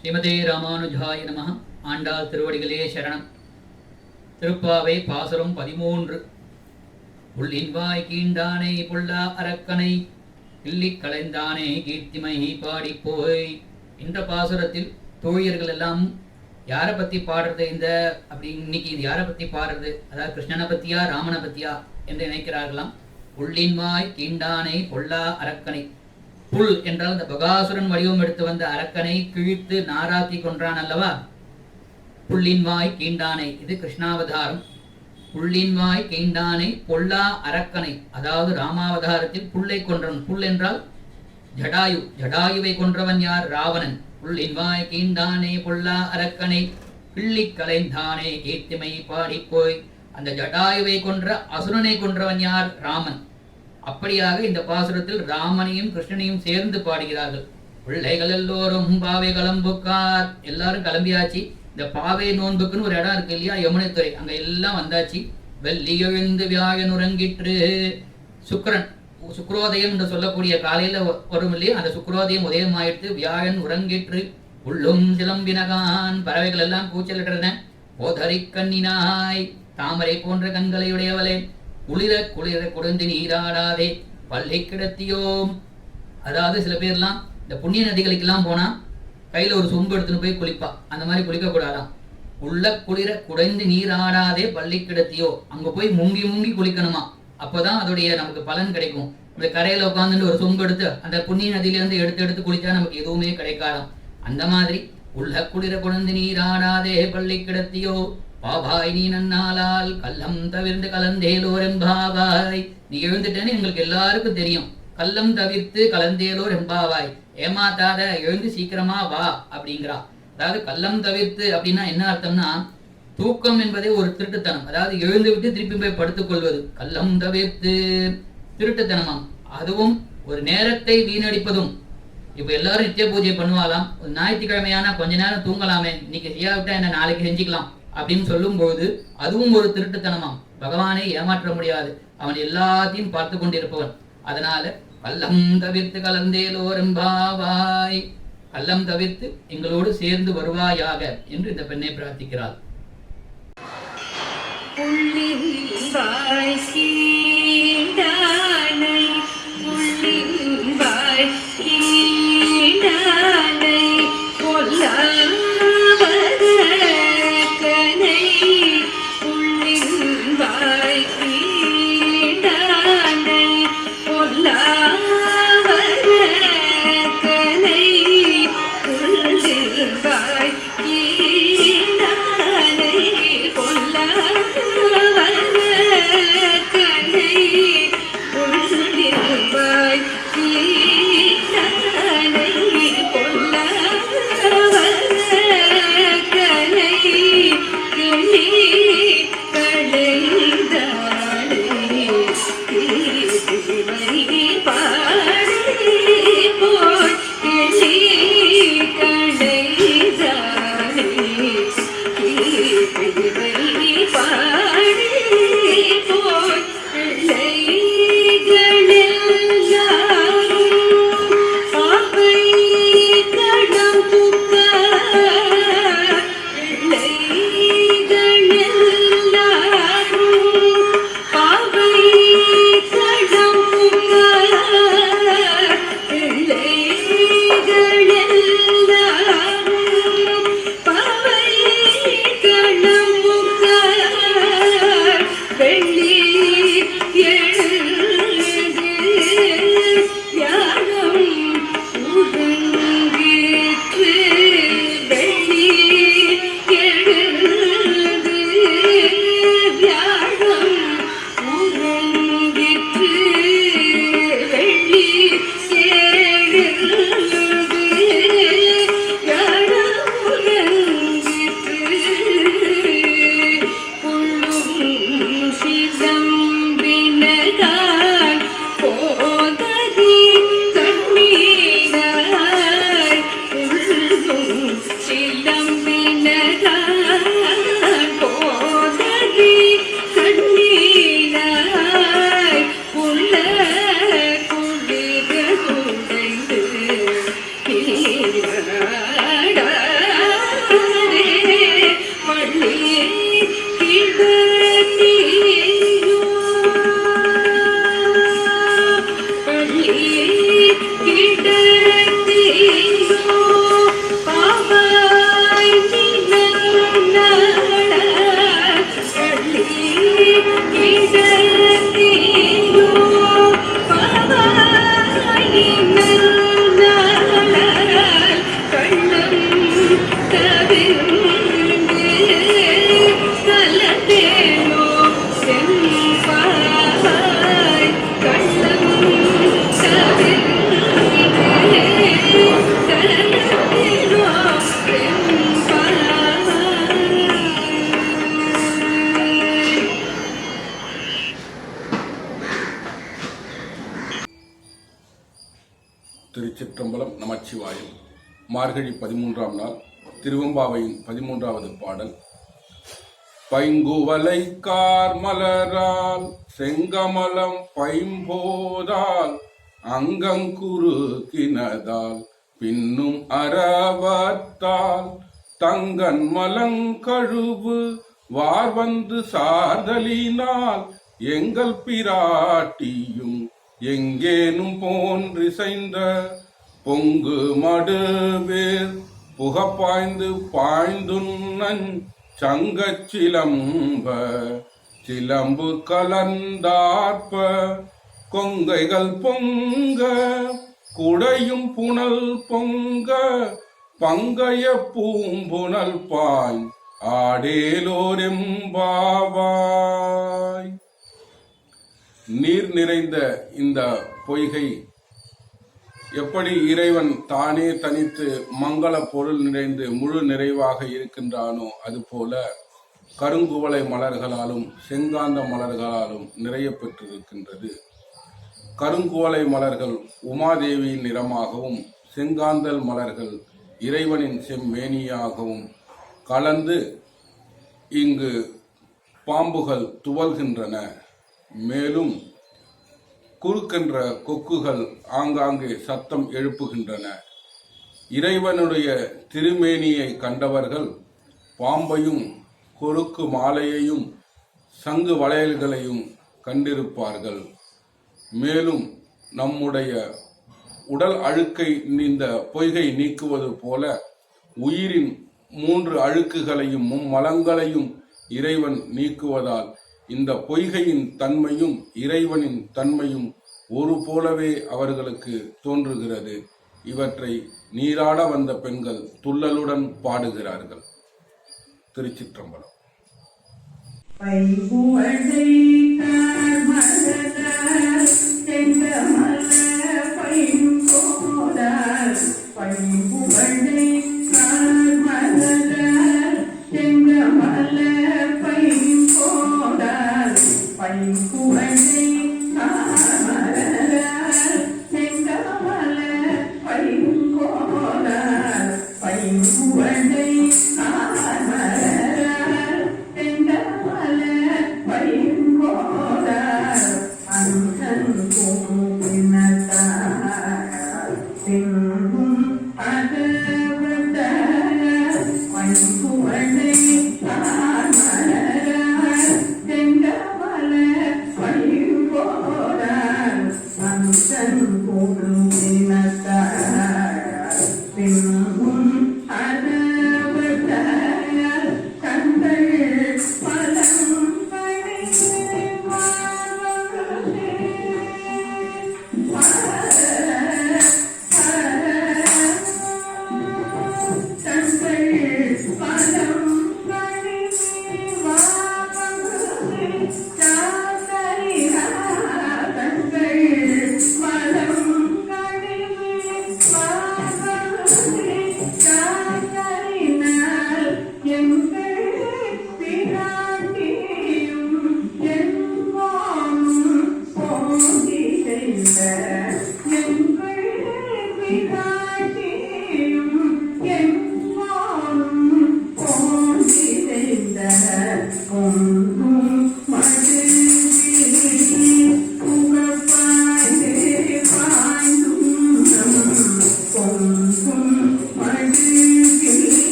ஸ்ரீமதே ராமானுஜாய நமः. ஆண்டாள் திருவடிகளே சரணம். திருப்பாவை பாசுரம் 13. உள்ளின்வாய் கீண்டானை பொல்லா அரக்கனை கிள்ளிக் களைந்தானே கீர்த்திமை பாடிப்போய். இந்த பாசுரத்தில் தோழியர்கள் எல்லாம் யாரை பற்றி பாடுறது இன்னைக்கு இது யாரை பற்றி பாடுறது, அதாவது கிருஷ்ணனை பற்றியா ராமனை பற்றியா என்று நினைக்கிறார்களாம். உள்ளின்வாய் கீண்டானை பொல்லா அரக்கனை. புல் என்றால் இந்த பகாசுரன் வடிவம் எடுத்து வந்த அரக்கனை கிழித்து நாராத்தி கொன்றான் அல்லவா. புள்ளின்வாய் கீண்டானை, இது கிருஷ்ணாவதாரம். புள்ளின்வாய் கீண்டானை பொல்லா அரக்கனை, அதாவது ராமாவதாரத்தில் புல்லை கொன்றவன். புல் என்றால் ஜடாயு, ஜடாயுவை கொன்றவன் யார்? ராவணன். புள்ளின்வாய் கீண்டானை பொல்லா அரக்கனை கிள்ளிக் களைந்தானே கீர்த்திமை பாடிப்போய். அந்த ஜடாயுவை கொன்ற அசுரனை கொன்றவன் யார்? ராமன். அப்படியாக இந்த பாசுரத்தில் ராமனையும் கிருஷ்ணனையும் சேர்ந்து பாடுகிறார்கள். பிள்ளைகள் எல்லோரும் பாவை கிளம்புக்கார். எல்லாரும் கிளம்பியாச்சு. இந்த பாவை நோன்புக்குன்னு ஒரு இடம் இருக்கு இல்லையா, யமுனைத்துறை, அங்க எல்லாம் வந்தாச்சு. வெள்ளி எழுந்து வியாழன் உறங்கிற்று. சுக்ரோதயம் என்று சொல்லக்கூடிய காலையில வரும் இல்லையா, அந்த சுக்ரோதயம் உதயம் ஆயிடுத்து. வியாழன் உறங்கிற்று. உள்ளும் சிலம்பினகான், பறவைகள் எல்லாம் கூச்சலிட்டன. போதரி கண்ணினாய், தாமரை போன்ற கண்களை உடையவளே, குளிர குளிர குடந்து நீராடாதே பள்ளி கிடத்தியோம். அதாவது சில பேர்லாம் இந்த புண்ணிய நதிகளுக்கெல்லாம் போனா கையில ஒரு சொம்பு எடுத்துன்னு போய் குளிப்பா. அந்த மாதிரி குளிக்க கூடாதாம். உள்ள குளிர குடைந்து நீராடாதே பள்ளி கிடத்தியோ. அங்க போய் முங்கி முங்கி குளிக்கணுமா, அப்பதான் அதோடைய நமக்கு பலன் கிடைக்கும். இந்த கரையில உட்காந்துட்டு ஒரு சொம்பு எடுத்து அந்த புண்ணிய நதியிலிருந்து எடுத்து எடுத்து குளிச்சா நமக்கு எதுவுமே கிடைக்காதாம். அந்த மாதிரி உள்ள குளிர குடைந்து நீராடாதே பள்ளி கிடத்தியோ. பாபாய் நீ நன்னாலால் கல்லம் தவிர்த்து கலந்தேலோர் எம்பாவாய். நீ எழுந்துட்டேன்னு எங்களுக்கு எல்லாருக்கும் தெரியும். கல்லம் தவிர்த்து கலந்தேலோர் எம்பாவாய், ஏமாத்தாத, எழுந்து சீக்கிரமா வா அப்படிங்கிறா. அதாவது கல்லம் தவிர்த்து அப்படின்னா என்ன அர்த்தம்னா, தூக்கம் என்பதே ஒரு திருட்டுத்தனம். அதாவது எழுந்து விட்டு திருப்பி போய் படுத்துக் கொள்வது கல்லம் தவிர்த்து திருட்டுத்தனமாம். அதுவும் ஒரு நேரத்தை வீணடிப்பதும். இப்ப எல்லாரும் நித்திய பூஜை பண்ணுவாலாம். ஒரு ஞாயிற்றுக்கிழமையானா கொஞ்ச நேரம் தூங்கலாமே, இன்னைக்கு செய்யாவிட்டா என்ன நாளைக்கு செஞ்சுக்கலாம் அப்படின்னு சொல்லும் பொழுது அதுவும் ஒரு திருட்டுத்தனமாம். பகவானை ஏமாற்ற முடியாது, அவன் எல்லாத்தையும் பார்த்து கொண்டிருப்பவன். அதனால கல்லம் தவிர்த்து கலந்தேலோர் எம்பாவாய், கல்லம் தவிர்த்து எங்களோடு சேர்ந்து வருவாயாக என்று இந்த பெண்ணை பிரார்த்திக்கிறாள். பொல்லா மார்கழி 13ஆம் நாள் திருவெம்பாவையின் 13வது பாடல். பைங்குவலை கார்மலரால் செங்கமலம் பைம்போதால் அங்கங்குருக்கினதால் பின்னும் அறவத்தால் தங்கன் மலங்கழுவு வார்வந்து சார்தலினால் எங்கள் பிராட்டியும் எங்கேனும் போன்றிசைந்த பொங்கு மடுவேர் புகப்பாய்ந்து பாய்ந்துண்ணன் சங்கச் சிலம்ப சிலம்பு கலந்தார்ப்ப கொங்கைகள் பொங்க குடையும் புனல் பொங்க பங்கைய பூம்புனல் பாய் ஆடேலோரெம்பாவாய். நீர் நிறைந்த இந்த பொய்கை எப்படி இறைவன் தானே தனித்து மங்கள பொருள் நிறைந்து முழு நிறைவாக இருக்கின்றானோ அதுபோல கருங்குவளை மலர்களாலும் செங்காந்த மலர்களாலும் நிறைய பெற்றிருக்கின்றது. கருங்குவளை மலர்கள் உமாதேவியின் நிறமாகவும் செங்காந்தல் மலர்கள் இறைவனின் செம்மேனியாகவும் கலந்து இங்கு பாம்புகள் துவல்கின்றன. மேலும் குறுக்கென்ற கொக்குகள் ஆங்காங்கே சத்தம் எழுப்புகின்றன. இறைவனுடைய திருமேனியை கண்டவர்கள் பாம்பையும் கொருக்கு மாலையையும் சங்கு வளையல்களையும் கண்டிருப்பார்கள். மேலும் நம்முடைய உடல் அழுக்கை இந்த பொய்கை நீக்குவது போல உயிரின் 3 அழுக்குகளையும் மும்மலங்களையும் இறைவன் நீக்குவதால் இந்த பொய்கையின் தன்மையும் இறைவனின் தன்மையும் ஒரு போலவே அவர்களுக்கு தோன்றுகிறது. இவற்றை நீராட வந்த பெண்கள் துள்ளலுடன் பாடுகிறார்கள். திருச்சிற்றம்பலம். Thank you.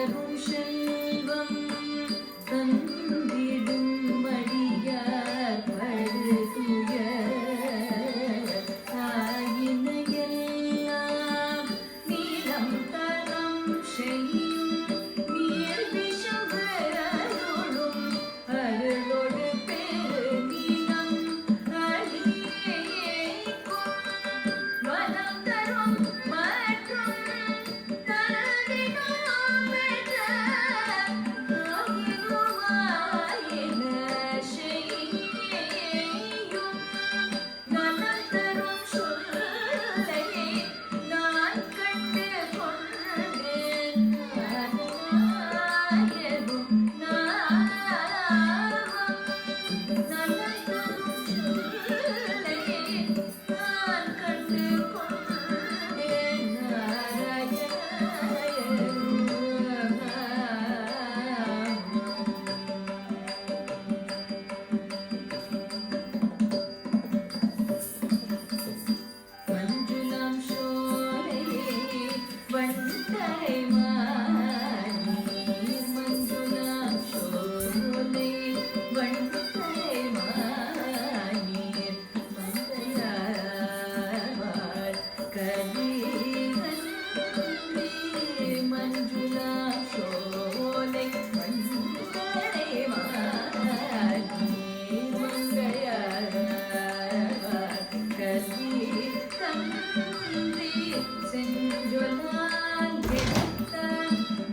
தரும் செல்வம் தந்திடும் அடியார் படுதுய ஆயினையெல்லாம் நீலம் தரம் செய்யும் நீர் விஷவருளும் அருளோடு பெரு நீளம் அடியேக்கும் வலம் தரும் மற்றும் தந்திடும் பெற்ற ஆயினுவாயின செய்யும் நலம் தரும் சொல்லையே நான் கண்டு கொண்டேன் நாயனும் நாமம் நலம் தரும் சொல்லையே நான் கண்டு கொண்டேன் மஞ்சுளம் சோலையே வண்டரை மானி மஞ்சுளம் சோலை வண்டரை மானி மங்கையார் கலிகன் மஞ்சுளம் சோலை வண்டரை மானி மங்கையார் கலி தந்தி செஞ்சொலால் எடுத்த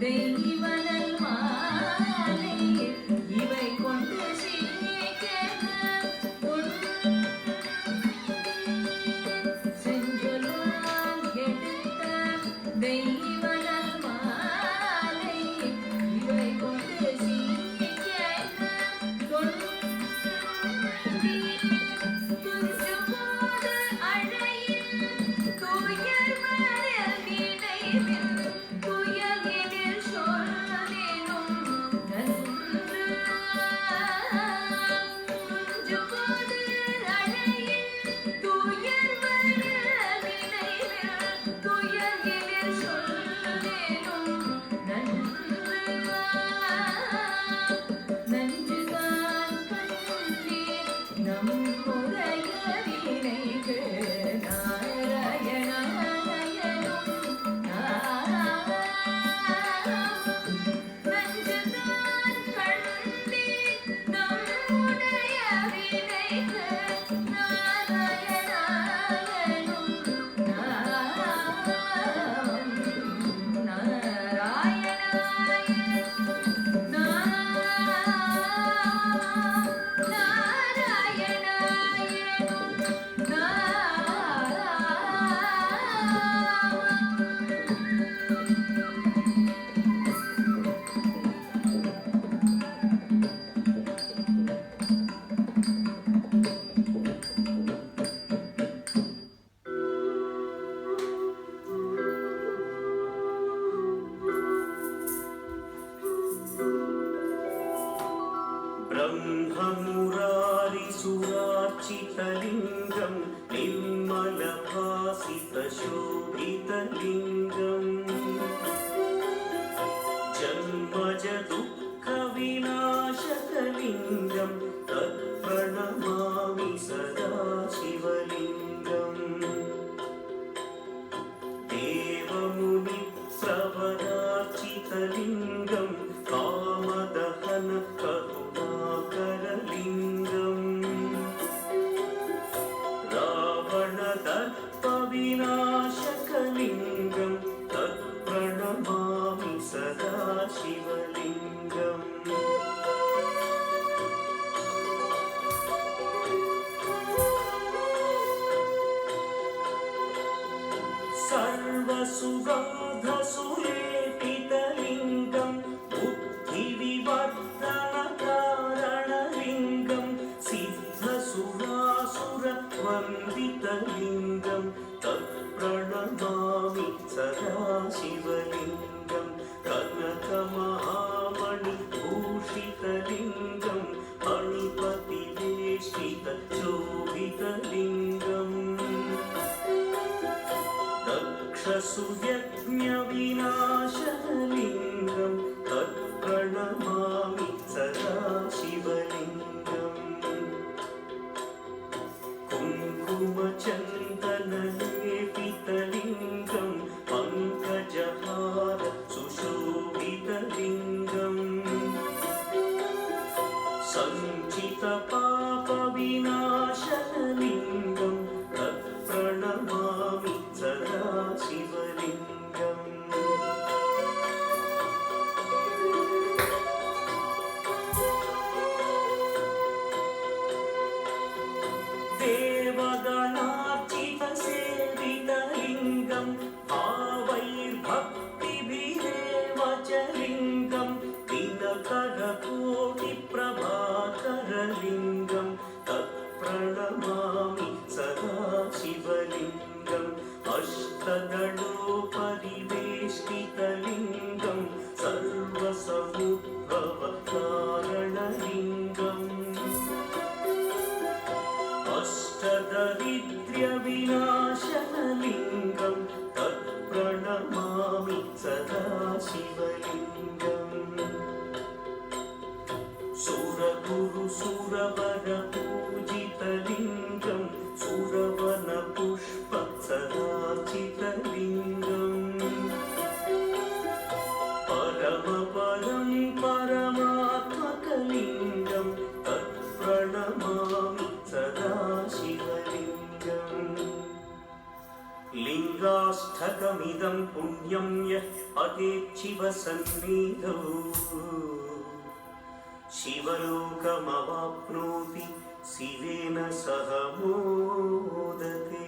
தெய்வனல் மாலை இவை கொண்டு சீக்கென செஞ்சொலால் எடுத்த தெய்வனல் மாலை இவை கொண்டு சீக்கென துஞ்சுபோது அழையில் துயர் மறல் நினைவில் துயலினில் சொல்லினும் நன்று துஞ்சுபோது அழையில் துயர் மறல் நினைவில் துயலினில் சொல்லினும் நன்று நஞ்சுதான் கண்டீர் நம்முடைய வினைக்கு நாராயணாயனும் நஞ்சுதான் கண்டீர் நம்முடைய வினைக்கு நாராயணாயனும் ब्रह्ममुरारिसुरार्चितलिङ्गं निर्मलभासितशोभितलिङ्गम् जन्मजदुःखविनाशकलिङ्गं तत्प्रणमामि सदा शिवलिङ्गम् देवमुनिप्रवरार्चितलिङ्गं कामदहन करुणाकरलिङ्गम् रावणदर्पविनाशकलिङ्गं तत्प्रणमामि सदा शिवलिङ्गम् सर्वसुगन्धसुलेपितलिङ्गं बुद्धिविवर्धनकारणलिङ्गं सिद्धसुरासुरवन्दितलिङ्गं तत्प्रणमामि सदा शिवलिङ्गं कनकमहा भवकारणलिङ्गम् अष्टदरिद्र्यविनाशनलिङ्गं तत्प्रणमामि सदा शिवलिङ्गम् सुरगुरुसुरवरपूजितलिङ्गं सुरवनपुष्पसदाचितलिङ्गम् परमपरं परमात्मकलिङ्गं तत्प्रणमामि सदा शिवलिङ्गम् लिङ्गाष्टकमिदं पुण्यं यः पतेच्छिवसन्निधौ शिवलोकमवाप्नोति शिवेन सह मोदते।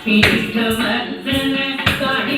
पीठमर्दन काढ़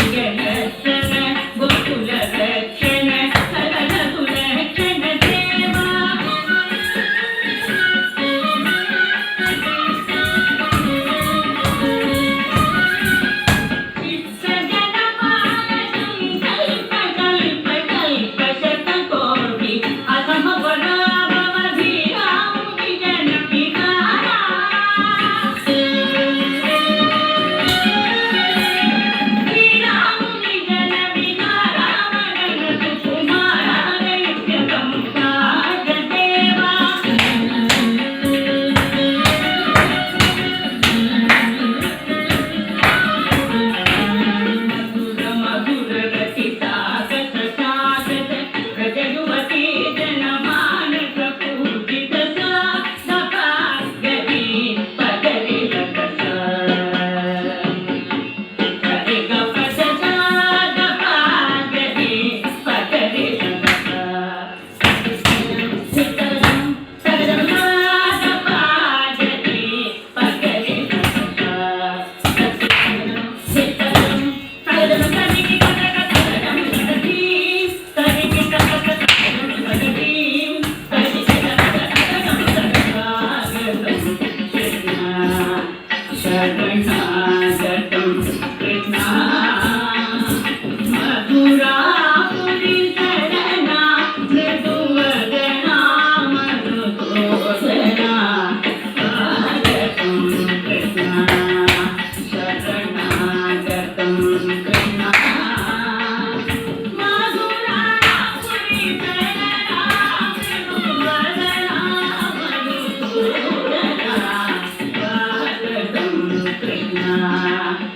नमः